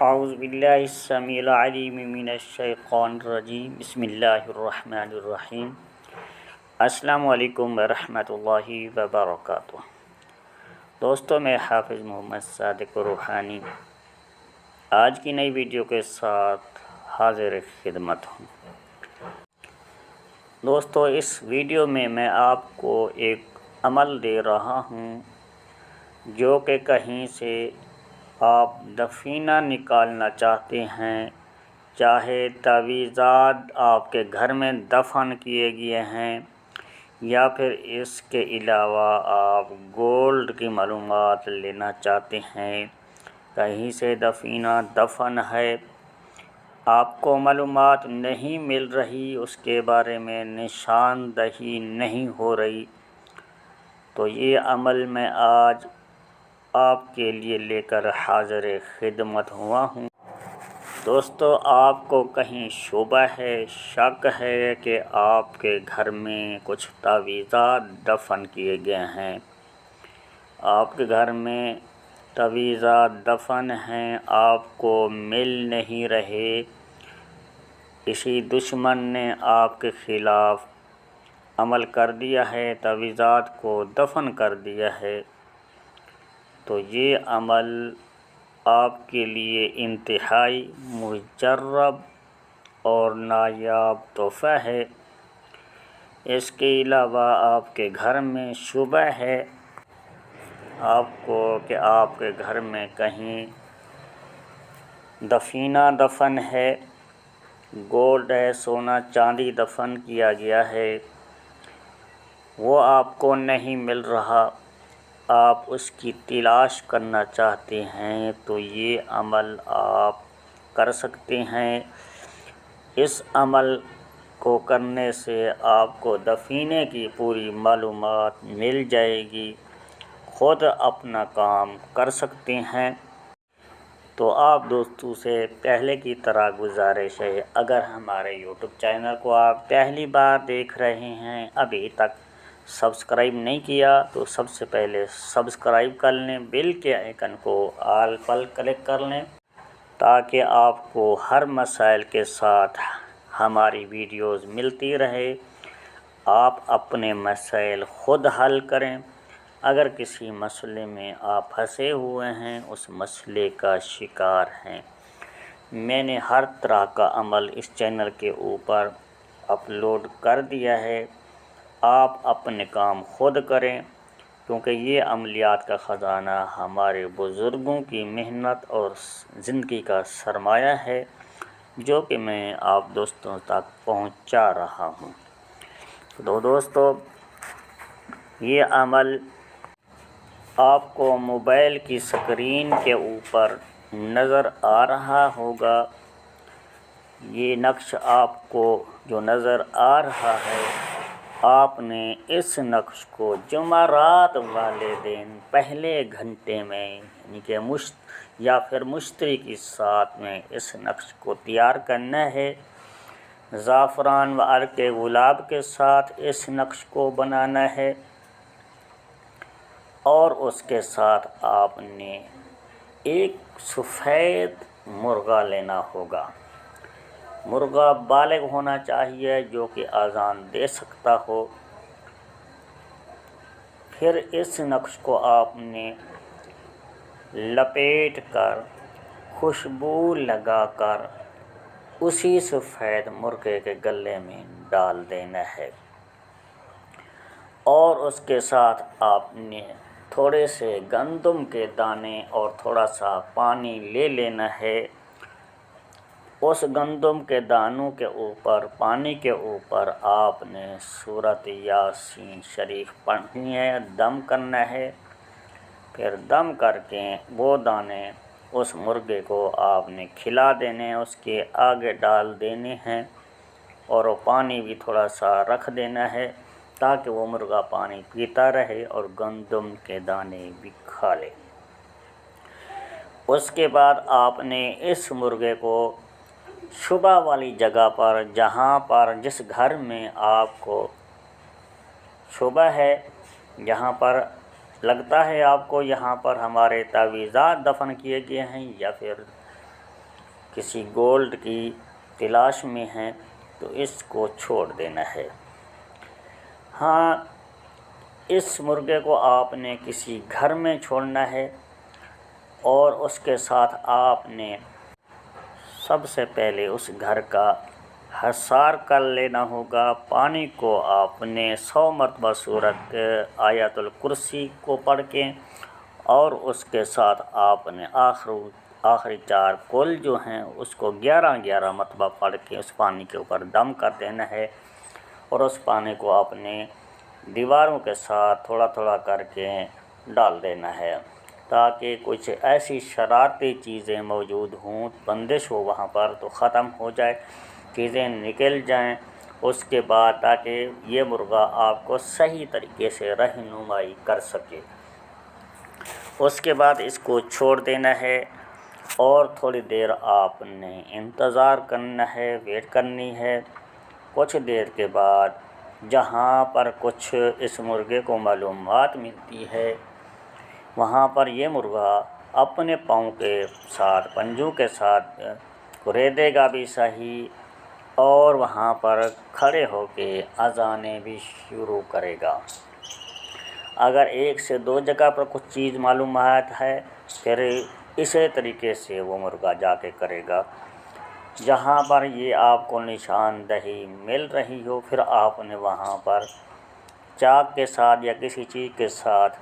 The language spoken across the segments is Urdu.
اعوذ باللہ السمیع العلیم من الشیطان الرجیم بسم اللہ الرحمن الرحیم۔ السلام علیکم ورحمۃ اللہ وبرکاتہ۔ دوستوں، میں حافظ محمد صادق روحانی آج کی نئی ویڈیو کے ساتھ حاضر خدمت ہوں۔ دوستوں، اس ویڈیو میں آپ کو ایک عمل دے رہا ہوں جو کہ کہیں سے آپ دفینہ نکالنا چاہتے ہیں، چاہے تعویذات آپ کے گھر میں دفن کیے گئے ہیں یا پھر اس کے علاوہ آپ گولڈ کی معلومات لینا چاہتے ہیں، کہیں سے دفینہ دفن ہے، آپ کو معلومات نہیں مل رہی، اس کے بارے میں نشاندہی نہیں ہو رہی، تو یہ عمل میں آج آپ کے لیے لے کر حاضر خدمت ہوا ہوں۔ دوستو، آپ کو کہیں شبہ ہے، شک ہے کہ آپ کے گھر میں کچھ تعویذات دفن کیے گئے ہیں، آپ کے گھر میں تعویذات دفن ہیں، آپ کو مل نہیں رہے، کسی دشمن نے آپ کے خلاف عمل کر دیا ہے، تعویذات کو دفن کر دیا ہے، تو یہ عمل آپ کے لیے انتہائی مجرب اور نایاب تحفہ ہے۔ اس کے علاوہ آپ کے گھر میں شبہ ہے آپ کو کہ آپ کے گھر میں کہیں دفینہ دفن ہے، گولڈ ہے، سونا چاندی دفن کیا گیا ہے، وہ آپ کو نہیں مل رہا، آپ اس کی تلاش کرنا چاہتے ہیں، تو یہ عمل آپ کر سکتے ہیں۔ اس عمل کو کرنے سے آپ کو دفینے کی پوری معلومات مل جائے گی، خود اپنا کام کر سکتے ہیں۔ تو آپ دوستوں سے پہلے کی طرح گزارش ہے، اگر ہمارے یوٹیوب چینل کو آپ پہلی بار دیکھ رہے ہیں، ابھی تک سبسکرائب نہیں کیا، تو سب سے پہلے سبسکرائب کر لیں، بیل کے آئیکن کو آل پر کلک کر لیں تاکہ آپ کو ہر مسائل کے ساتھ ہماری ویڈیوز ملتی رہے، آپ اپنے مسائل خود حل کریں۔ اگر کسی مسئلے میں آپ پھنسے ہوئے ہیں، اس مسئلے کا شکار ہیں، میں نے ہر طرح کا عمل اس چینل کے اوپر اپلوڈ کر دیا ہے، آپ اپنے کام خود کریں، کیونکہ یہ عملیات کا خزانہ ہمارے بزرگوں کی محنت اور زندگی کا سرمایہ ہے، جو کہ میں آپ دوستوں تک پہنچا رہا ہوں۔ تو دوستو، یہ عمل آپ کو موبائل کی سکرین کے اوپر نظر آ رہا ہوگا، یہ نقش آپ کو جو نظر آ رہا ہے، آپ نے اس نقش کو جمعرات والے دن پہلے گھنٹے میں یعنی کہ یا پھر مشتری کی ساتھ میں اس نقش کو تیار کرنا ہے۔ زعفران و عرق گلاب کے ساتھ اس نقش کو بنانا ہے، اور اس کے ساتھ آپ نے ایک سفید مرغا لینا ہوگا۔ مرغا بالغ ہونا چاہیے جو کہ اذان دے سکتا ہو۔ پھر اس نقش کو آپ نے لپیٹ کر خوشبو لگا کر اسی سفید مرغے کے گلے میں ڈال دینا ہے، اور اس کے ساتھ آپ نے تھوڑے سے گندم کے دانے اور تھوڑا سا پانی لے لینا ہے۔ اس گندم کے دانوں کے اوپر، پانی کے اوپر آپ نے سورۃ یاسین شریف پڑھنی ہے، دم کرنا ہے، پھر دم کر کے وہ دانے اس مرغے کو آپ نے کھلا دینے، اس کے آگے ڈال دینے ہیں، اور وہ پانی بھی تھوڑا سا رکھ دینا ہے تاکہ وہ مرغا پانی پیتا رہے اور گندم کے دانے بھی کھا لے۔ اس کے بعد آپ نے اس مرغے کو شبہ والی جگہ پر، جہاں پر جس گھر میں آپ کو شبہ ہے، جہاں پر لگتا ہے آپ کو یہاں پر ہمارے تعویذات دفن کیے گئے ہیں یا پھر کسی گولڈ کی تلاش میں ہیں تو اس کو چھوڑ دینا ہے۔ ہاں، اس مرغے کو آپ نے کسی گھر میں چھوڑنا ہے اور اس کے ساتھ آپ نے سب سے پہلے اس گھر کا حصار کر لینا ہوگا۔ پانی کو آپ نے 100 مرتبہ سورۃ آیت الکرسی کو پڑھ کے اور اس کے ساتھ آپ نے آخری 4 کل جو ہیں اس کو 11 مرتبہ پڑھ کے اس پانی کے اوپر دم کر دینا ہے، اور اس پانی کو آپ نے دیواروں کے ساتھ تھوڑا تھوڑا کر کے ڈال دینا ہے تاکہ کچھ ایسی شرارتی چیزیں موجود ہوں، بندش ہو وہاں پر تو ختم ہو جائے، چیزیں نکل جائیں اس کے بعد، تاکہ یہ مرغا آپ کو صحیح طریقے سے رہنمائی کر سکے۔ اس کے بعد اس کو چھوڑ دینا ہے اور تھوڑی دیر آپ نے انتظار کرنا ہے، ویٹ کرنی ہے۔ کچھ دیر کے بعد جہاں پر کچھ اس مرغے کو معلومات ملتی ہے وہاں پر یہ مرغا اپنے پاؤں کے ساتھ، پنجوں کے ساتھ کریدے گا بھی صحیح، اور وہاں پر کھڑے ہو کے اذانیں بھی شروع کرے گا۔ اگر 1 سے 2 جگہ پر کچھ چیز معلومات ہے پھر اسی طریقے سے وہ مرغا جا کے کرے گا۔ جہاں پر یہ آپ کو نشاندہی مل رہی ہو پھر آپ نے وہاں پر چاک کے ساتھ یا کسی چیز کے ساتھ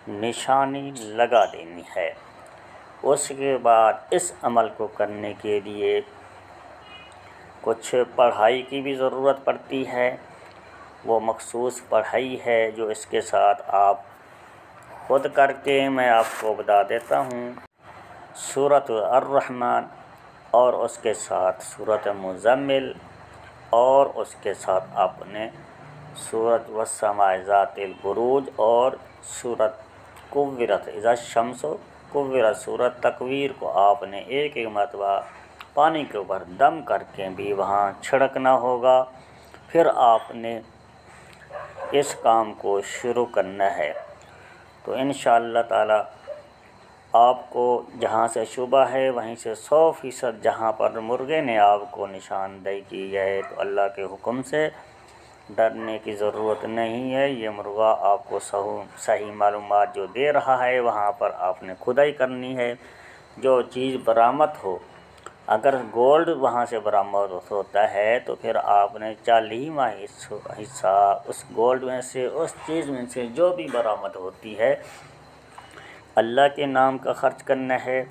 نشانی لگا دینی ہے۔ اس کے بعد اس عمل کو کرنے کے لیے کچھ پڑھائی کی بھی ضرورت پڑتی ہے، وہ مخصوص پڑھائی ہے جو اس کے ساتھ آپ خود کر کے میں آپ کو بتا دیتا ہوں۔ سورۃ الرحمن اور اس کے ساتھ سورۃ مزمل اور اس کے ساتھ آپ نے سورۃ والسماء ذات البروج اور سورۃ کورت اذا الشمس کورت، سورۃ تکویر کو آپ نے ایک مرتبہ پانی کے اوپر دم کر کے بھی وہاں چھڑکنا ہوگا۔ پھر آپ نے اس کام کو شروع کرنا ہے۔ تو انشاءاللہ تعالی آپ کو جہاں سے شبہ ہے وہیں سے 100% جہاں پر مرغے نے آپ کو نشاندہی کی ہے تو اللہ کے حکم سے ڈرنے کی ضرورت نہیں ہے۔ یہ مرغا آپ کو صحیح معلومات جو دے رہا ہے وہاں پر آپ نے کھدائی کرنی ہے۔ جو چیز برآمد ہو، اگر گولڈ وہاں سے برآمد ہوتا ہے تو پھر آپ نے 40واں حصہ اس گولڈ میں سے، اس چیز میں سے جو بھی برآمد ہوتی ہے اللہ کے نام کا خرچ کرنا ہے،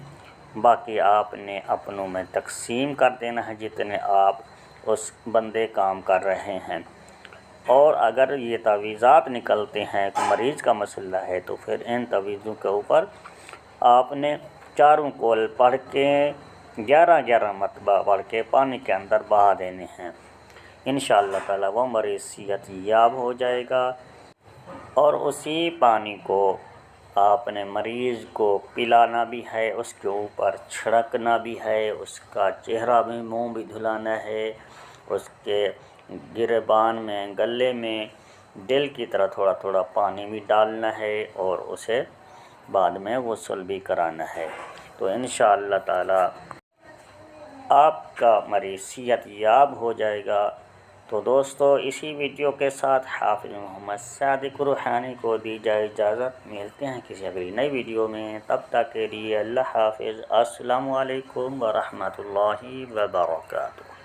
باقی آپ نے اپنوں میں تقسیم کر دینا ہے جتنے آپ اس بندے کام کر رہے ہیں۔ اور اگر یہ تعویذات نکلتے ہیں کہ مریض کا مسئلہ ہے تو پھر ان تعویذوں کے اوپر آپ نے 4 کول پڑھ کے 11 مرتبہ پڑھ کے پانی کے اندر بہا دینے ہیں۔ انشاءاللہ تعالی وہ مریض صحت یاب ہو جائے گا، اور اسی پانی کو آپ نے مریض کو پلانا بھی ہے، اس کے اوپر چھڑکنا بھی ہے، اس کا چہرہ بھی، منہ بھی دھلانا ہے، اس کے گریبان میں، گلے میں، دل کی طرح تھوڑا تھوڑا پانی بھی ڈالنا ہے، اور اسے بعد میں غسل بھی کرانا ہے۔ تو انشاءاللہ تعالی آپ کا مریض صحت یاب ہو جائے گا۔ تو دوستو اسی ویڈیو کے ساتھ حافظ محمد صادق روحانی کو دی جائے اجازت، ملتے ہیں کسی اگلی نئی ویڈیو میں، تب تک کے لیے اللہ حافظ۔ السلام علیکم ورحمۃ اللہ وبرکاتہ۔